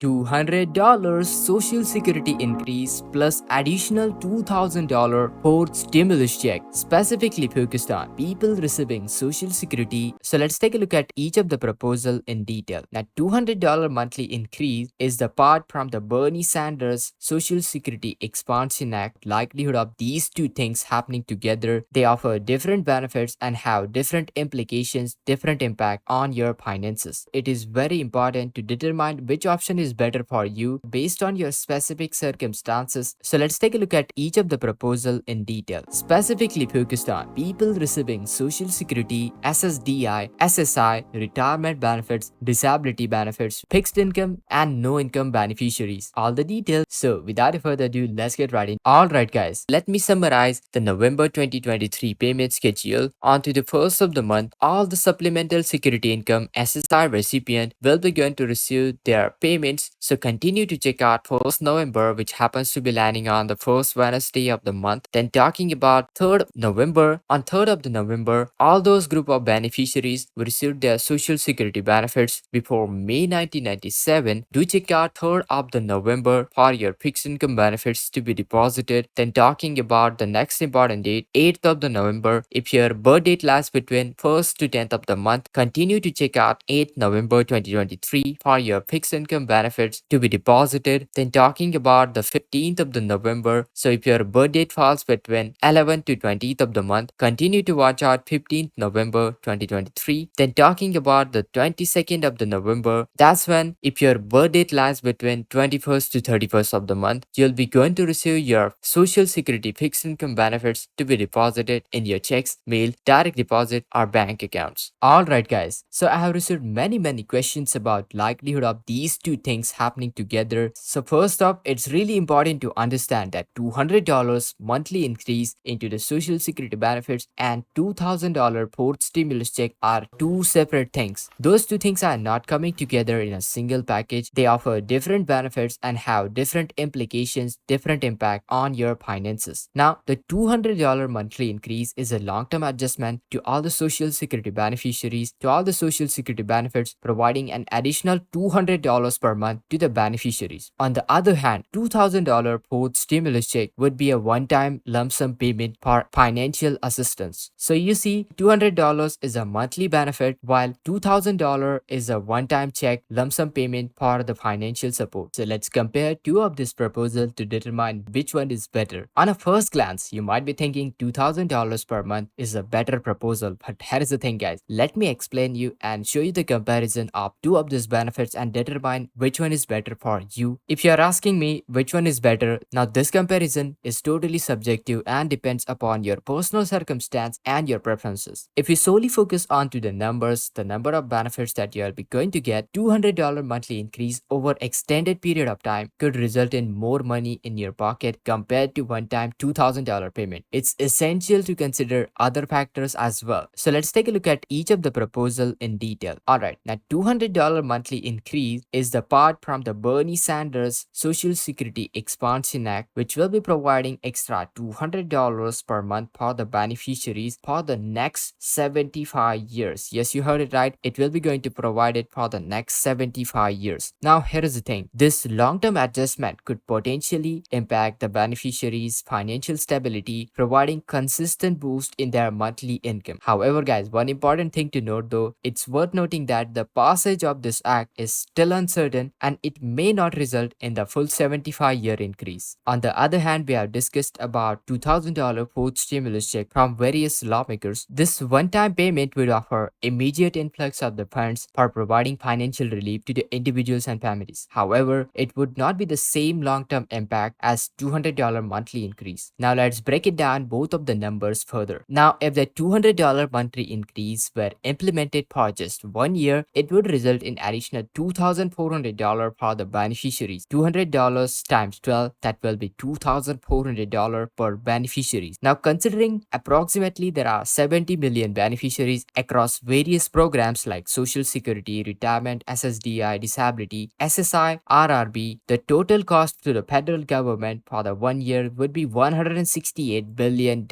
$200 Social Security increase plus additional $2,000 fourth stimulus check, specifically focused on people receiving Social Security. So let's take a look at each of the proposal in detail. Now, $200 monthly increase is the part from the Bernie Sanders Social Security Expansion Act. Likelihood of these two things happening together, they offer different benefits and have different implications, different impact on your finances. It is very important to determine which option is better for you based on your specific circumstances. So let's take a look at each of the proposal in detail, specifically focused on people receiving Social Security, SSDI, SSI, retirement benefits, disability benefits, fixed income, and no income beneficiaries. All the details. So without further ado, let's get right in. Alright guys, let me summarize the November 2023 payment schedule. Onto the first of the month, all the supplemental security income SSI recipient will be going to receive their payments. So continue to check out 1st November, which happens to be landing on the first Wednesday of the month. Then talking about 3rd November, on 3rd of the November, all those group of beneficiaries will receive their social security benefits before May 1997. Do check out 3rd of the November for your fixed income benefits to be deposited. Then talking about the next important date, 8th of the November, if your birth date lies between 1st to 10th of the month, continue to check out 8th November 2023 for your fixed income benefits to be deposited. Then talking about the 15th of the November, so if your birth date falls between 11th to 20th of the month, continue to watch out 15th November 2023. Then talking about the 22nd of the November, that's when if your birth date lies between 21st to 31st of the month, you'll be going to receive your social security fixed income benefits to be deposited in your checks, mail, direct deposit, or bank accounts. Alright guys, so I have received many questions about likelihood of these two things happening together. So first off, it's really important to understand that $200 monthly increase into the social security benefits and $2,000 fourth stimulus check are two separate things. Those two things are not coming together in a single package. They offer different benefits and have different implications, different impact on your finances. Now, the $200 monthly increase is a long-term adjustment to all the social security beneficiaries, to all the social security benefits, providing an additional $200 per month to the beneficiaries. On the other hand, $2,000 fourth stimulus check would be a one-time lump sum payment for financial assistance. So you see, $200 is a monthly benefit while $2,000 is a one-time check lump sum payment for the financial support. So let's compare two of these proposals to determine which one is better. On a first glance, you might be thinking $2,000 per month is a better proposal, but here is the thing guys, let me explain you and show you the comparison of two of these benefits and determine which one is better for you. If you are asking me which one is better, now this comparison is totally subjective and depends upon your personal circumstance and your preferences. If you solely focus on to the numbers, the number of benefits that you will be going to get, $200 monthly increase over extended period of time could result in more money in your pocket compared to one-time $2,000 payment. It's essential to consider other factors as well. So let's take a look at each of the proposal in detail. Alright, now $200 monthly increase is the part from the Bernie Sanders Social Security Expansion Act, which will be providing extra $200 per month for the beneficiaries for the next 75 years. Yes, you heard it right. It will be going to provide it for the next 75 years. Now, here is the thing. This long-term adjustment could potentially impact the beneficiaries' financial stability, providing consistent boost in their monthly income. However, guys, one important thing to note though, it's worth noting that the passage of this act is still uncertain and it may not result in the full 75-year increase. On the other hand, we have discussed about $2,000 fourth stimulus check from various lawmakers. This one-time payment would offer immediate influx of the funds for providing financial relief to the individuals and families. However, it would not be the same long-term impact as $200 monthly increase. Now let's break it down both of the numbers further. Now, if the $200 monthly increase were implemented for just 1 year, it would result in additional $2,400 for the beneficiaries. $200 times 12, that will be $2,400 per beneficiaries. Now, considering approximately there are 70 million beneficiaries across various programs like Social Security, Retirement, SSDI, Disability, SSI, RRB, the total cost to the federal government for the 1 year would be $168 billion.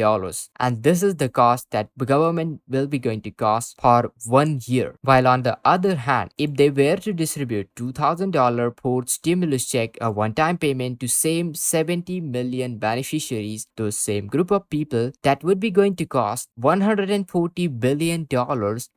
And this is the cost that the government will be going to cost for 1 year. While on the other hand, if they were to distribute $2,000 $2,000 port stimulus check, a one-time payment to same 70 million beneficiaries, those same group of people, that would be going to cost $140 billion,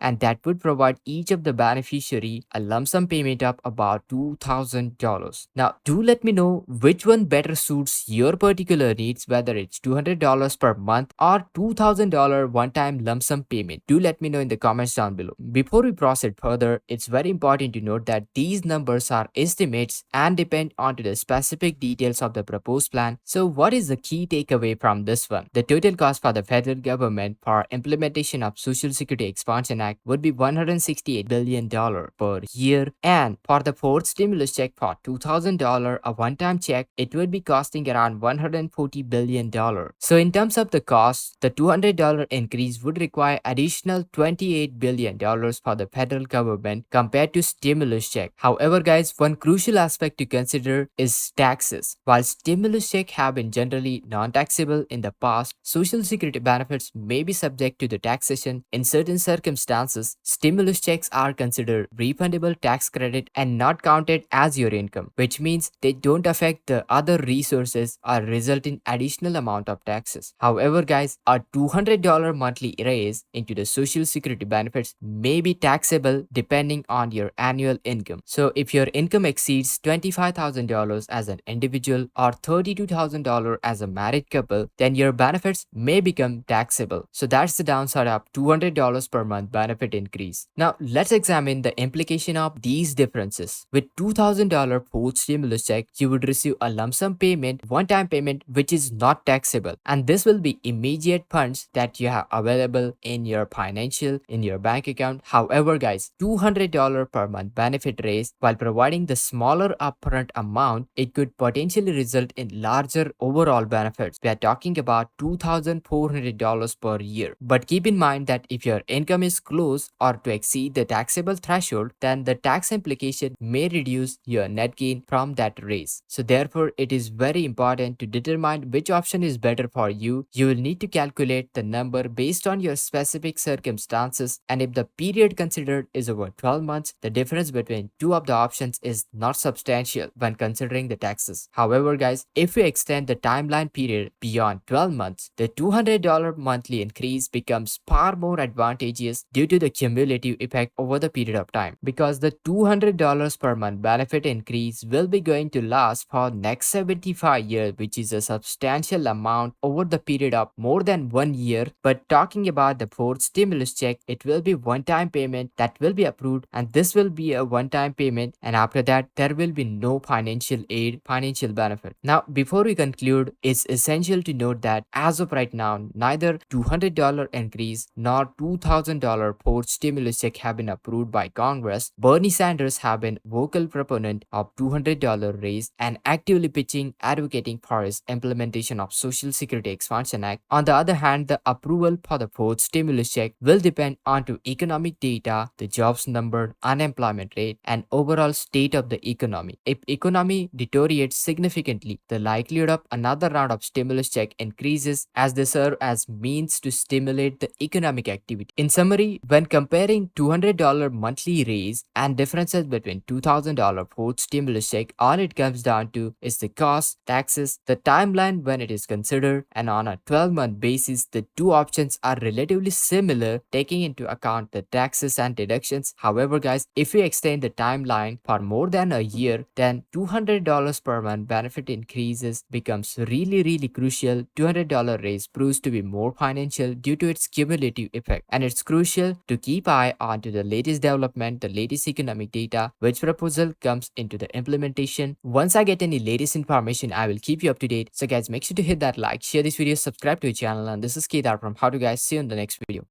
and that would provide each of the beneficiary a lump sum payment of about $2,000. Now, do let me know which one better suits your particular needs, whether it's $200 per month or $2,000 one-time lump sum payment. Do let me know in the comments down below. Before we proceed further, it's very important to note that these numbers are estimates and depend on to the specific details of the proposed plan. So what is the key takeaway from this one? The total cost for the federal government for implementation of Social Security Expansion Act would be $168 billion per year, and for the fourth stimulus check for $2,000, a one-time check, it would be costing around $140 billion. So in terms of the cost, the $200 increase would require additional $28 billion for the federal government compared to stimulus check. However, guys, one crucial aspect to consider is taxes. While stimulus check have been generally non-taxable in the past, Social Security benefits may be subject to the taxation in certain circumstances. Stimulus checks are considered refundable tax credit and not counted as your income, which means they don't affect the other resources or result in additional amount of taxes. However, guys, a $200 monthly raise into the Social Security benefits may be taxable depending on your annual income. So if your income exceeds $25,000 as an individual or $32,000 as a married couple, then your benefits may become taxable. So that's the downside of $200 per month benefit increase. Now let's examine the implication of these differences. With $2,000 post stimulus check, you would receive a lump sum payment, one-time payment, which is not taxable, and this will be immediate funds that you have available in your bank account. However, guys, $200 per month benefit raise, while providing the smaller upfront amount, it could potentially result in larger overall benefits. We are talking about $2,400 per year. But keep in mind that if your income is close or to exceed the taxable threshold, then the tax implication may reduce your net gain from that raise. So therefore, it is very important to determine which option is better for you. You will need to calculate the number based on your specific circumstances, and if the period considered is over 12 months, the difference between two of the options is not substantial when considering the taxes. However, guys, if we extend the timeline period beyond 12 months, the $200 monthly increase becomes far more advantageous due to the cumulative effect over the period of time, because the $200 per month benefit increase will be going to last for next 75 years, which is a substantial amount over the period of more than 1 year. But talking about the fourth stimulus check, it will be one-time payment that will be approved, and this will be a one-time payment, and after that there will be no financial aid, financial benefit. Now before we conclude, it's essential to note that as of right now, neither $200 increase nor $2,000 fourth stimulus check have been approved by Congress. Bernie Sanders have been vocal proponent of $200 raise and actively pitching, advocating for his implementation of Social Security Expansion Act. On the other hand, the approval for the fourth stimulus check will depend on to economic data, the jobs number, unemployment rate, and overall state of the economy. If economy deteriorates significantly, the likelihood of another round of stimulus check increases, as they serve as means to stimulate the economic activity. In summary, when comparing $200 monthly raise and differences between $2,000 fourth stimulus check, all it comes down to is the cost, taxes, the timeline when it is considered, and on a 12-month basis, the two options are relatively similar, taking into account the taxes and deductions. However, guys, if we extend the timeline for more than a year, then $200 per month benefit increases becomes really crucial. $200 raise proves to be more financial due to its cumulative effect, and it's crucial to keep eye on to the latest development, the latest economic data, which proposal comes into the implementation. Once I get any latest information, I will keep you up to date. So guys, make sure to hit that like, share this video, subscribe to the channel, and this is Kedar from How To Guys. See you in the next video.